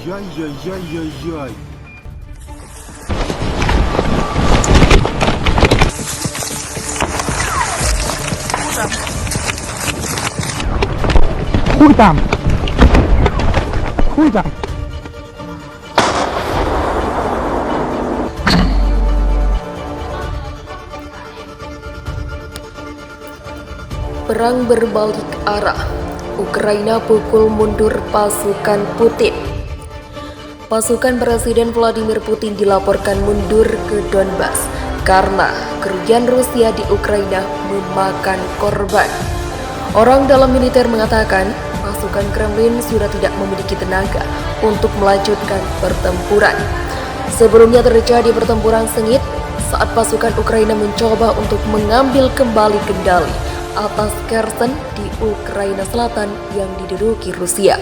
Yay, yay, yay, yay, yay. Хуй там. Perang berbalik arah. Ukraina pukul mundur pasukan Putin. Pasukan Presiden Vladimir Putin dilaporkan mundur ke Donbas karena kerugian Rusia di Ukraina memakan korban. Orang dalam militer mengatakan pasukan Kremlin sudah tidak memiliki tenaga untuk melanjutkan pertempuran. Sebelumnya terjadi pertempuran sengit saat pasukan Ukraina mencoba untuk mengambil kembali kendali atas Kherson di Ukraina Selatan yang diduduki Rusia.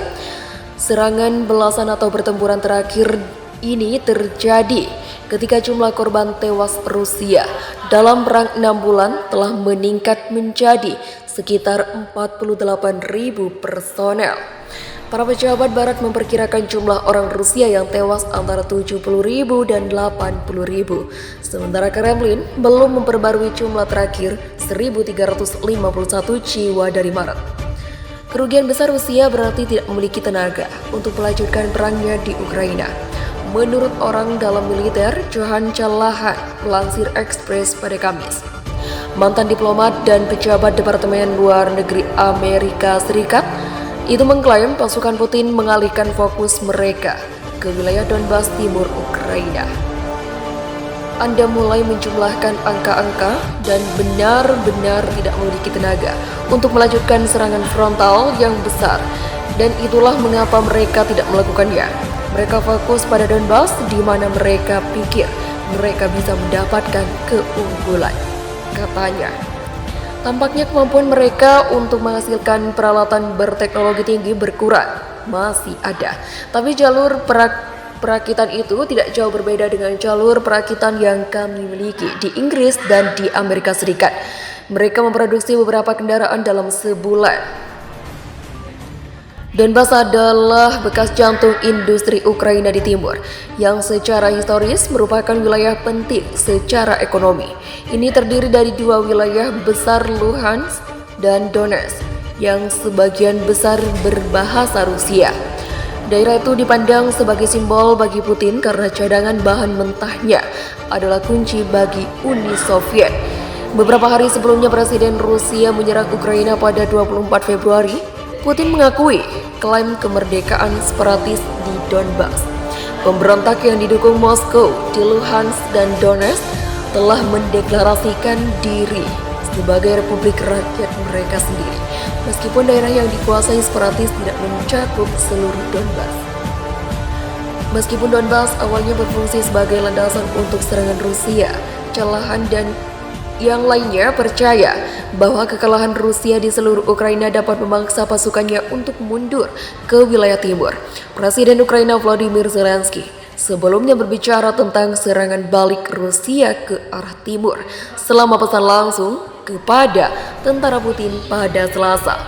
Serangan belasan atau pertempuran terakhir ini terjadi ketika jumlah korban tewas Rusia dalam perang 6 bulan telah meningkat menjadi sekitar 48.000 personel. Para pejabat barat memperkirakan jumlah orang Rusia yang tewas antara 70.000 dan 80.000. Sementara Kremlin belum memperbarui jumlah terakhir 1.351 jiwa dari Maret. Kerugian besar Rusia berarti tidak memiliki tenaga untuk melanjutkan perangnya di Ukraina. Menurut orang dalam militer, Johan Callahan melansir Express pada Kamis. Mantan diplomat dan pejabat Departemen Luar Negeri Amerika Serikat itu mengklaim pasukan Putin mengalihkan fokus mereka ke wilayah Donbas timur Ukraina. Anda mulai menjumlahkan angka-angka dan benar-benar tidak memiliki tenaga untuk melanjutkan serangan frontal yang besar, dan itulah mengapa mereka tidak melakukannya. Mereka fokus pada Donbas di mana mereka pikir mereka bisa mendapatkan keunggulan, katanya. Tampaknya kemampuan mereka untuk menghasilkan peralatan berteknologi tinggi berkurang, masih ada. Tapi jalur perakitan itu tidak jauh berbeda dengan jalur perakitan yang kami miliki di Inggris dan di Amerika Serikat. Mereka memproduksi beberapa kendaraan dalam sebulan. Donbas adalah bekas jantung industri Ukraina di timur, yang secara historis merupakan wilayah penting secara ekonomi. Ini terdiri dari dua wilayah besar, Luhansk dan Donetsk, yang sebagian besar berbahasa Rusia. Daerah itu dipandang sebagai simbol bagi Putin karena cadangan bahan mentahnya adalah kunci bagi Uni Soviet. Beberapa hari sebelumnya Presiden Rusia menyerang Ukraina pada 24 Februari, Putin mengakui klaim kemerdekaan separatis di Donbas. Pemberontak yang didukung Moskow di Luhansk dan Donetsk telah mendeklarasikan diri sebagai republik rakyat mereka sendiri, meskipun daerah yang dikuasai separatis tidak mencakup seluruh Donbas. Meskipun Donbas awalnya berfungsi sebagai landasan untuk serangan Rusia, Callahan dan yang lainnya percaya bahwa kekalahan Rusia di seluruh Ukraina dapat memaksa pasukannya untuk mundur ke wilayah timur. Presiden Ukraina Volodymyr Zelensky sebelumnya berbicara tentang serangan balik Rusia ke arah timur selama pesan langsung kepada tentara Putin pada Selasa.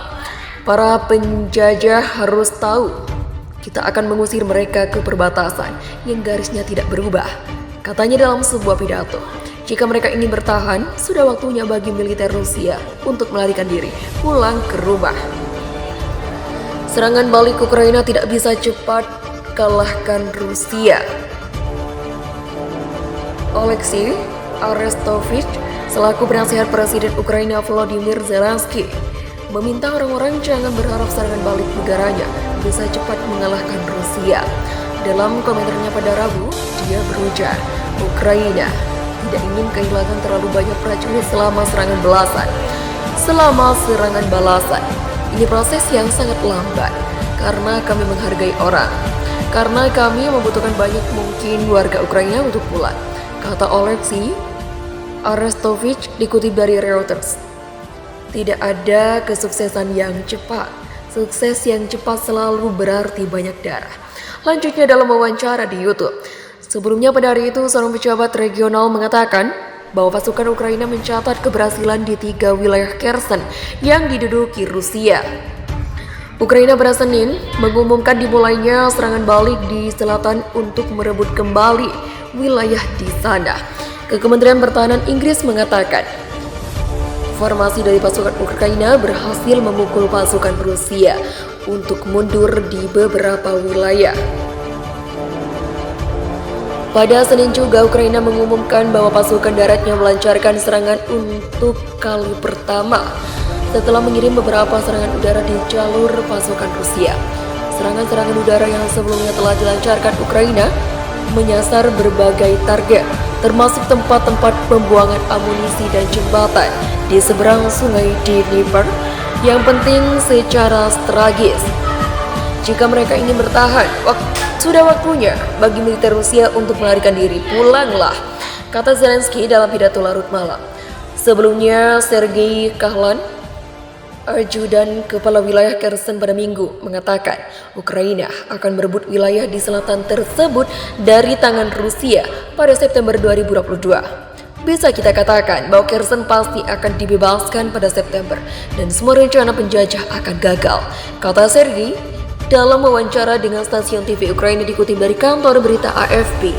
Para penjajah harus tahu, kita akan mengusir mereka ke perbatasan yang garisnya tidak berubah, katanya dalam sebuah pidato. Jika mereka ingin bertahan, sudah waktunya bagi militer Rusia untuk melarikan diri pulang ke rumah. Serangan balik Ukraina tidak bisa cepat kalahkan Rusia. Oleksiy Arestovich selaku penasihat Presiden Ukraina Volodymyr Zelensky meminta orang-orang jangan berharap serangan balik negaranya bisa cepat mengalahkan Rusia. Dalam komentarnya pada Rabu, dia berujar, Ukraina tidak ingin kehilangan terlalu banyak prajurit selama serangan balasan. Ini proses yang sangat lambat karena kami menghargai orang. Karena kami membutuhkan banyak mungkin warga Ukraina untuk pulang, kata Oleksiy Arestovich dikutip dari Reuters. Tidak ada kesuksesan yang cepat. Sukses yang cepat selalu berarti banyak darah. Lanjutnya dalam wawancara di YouTube. Sebelumnya pada hari itu, seorang pejabat regional mengatakan bahwa pasukan Ukraina mencatat keberhasilan di 3 wilayah Kherson yang diduduki Rusia. Ukraina pada Senin mengumumkan dimulainya serangan balik di selatan untuk merebut kembali wilayah di sana. Kementerian Pertahanan Inggris mengatakan, formasi dari pasukan Ukraina berhasil memukul pasukan Rusia untuk mundur di beberapa wilayah. Pada Senin juga, Ukraina mengumumkan bahwa pasukan daratnya melancarkan serangan untuk kali pertama setelah mengirim beberapa serangan udara di jalur pasukan Rusia. Serangan-serangan udara yang sebelumnya telah dilancarkan Ukraina menyasar berbagai target, termasuk tempat-tempat pembuangan amunisi dan jembatan di seberang sungai Dnieper yang penting secara strategis. Jika mereka ingin bertahan, sudah waktunya bagi militer Rusia untuk melarikan diri. Pulanglah, kata Zelensky dalam pidato larut malam. Sebelumnya, Sergei Kahlan, ajudan kepala wilayah Kherson pada Minggu, mengatakan Ukraina akan merebut wilayah di selatan tersebut dari tangan Rusia pada September 2022. Bisa kita katakan bahwa Kherson pasti akan dibebaskan pada September dan semua rencana penjajah akan gagal, kata Sergei dalam wawancara dengan stasiun TV Ukraina dikutip dari kantor berita AFP.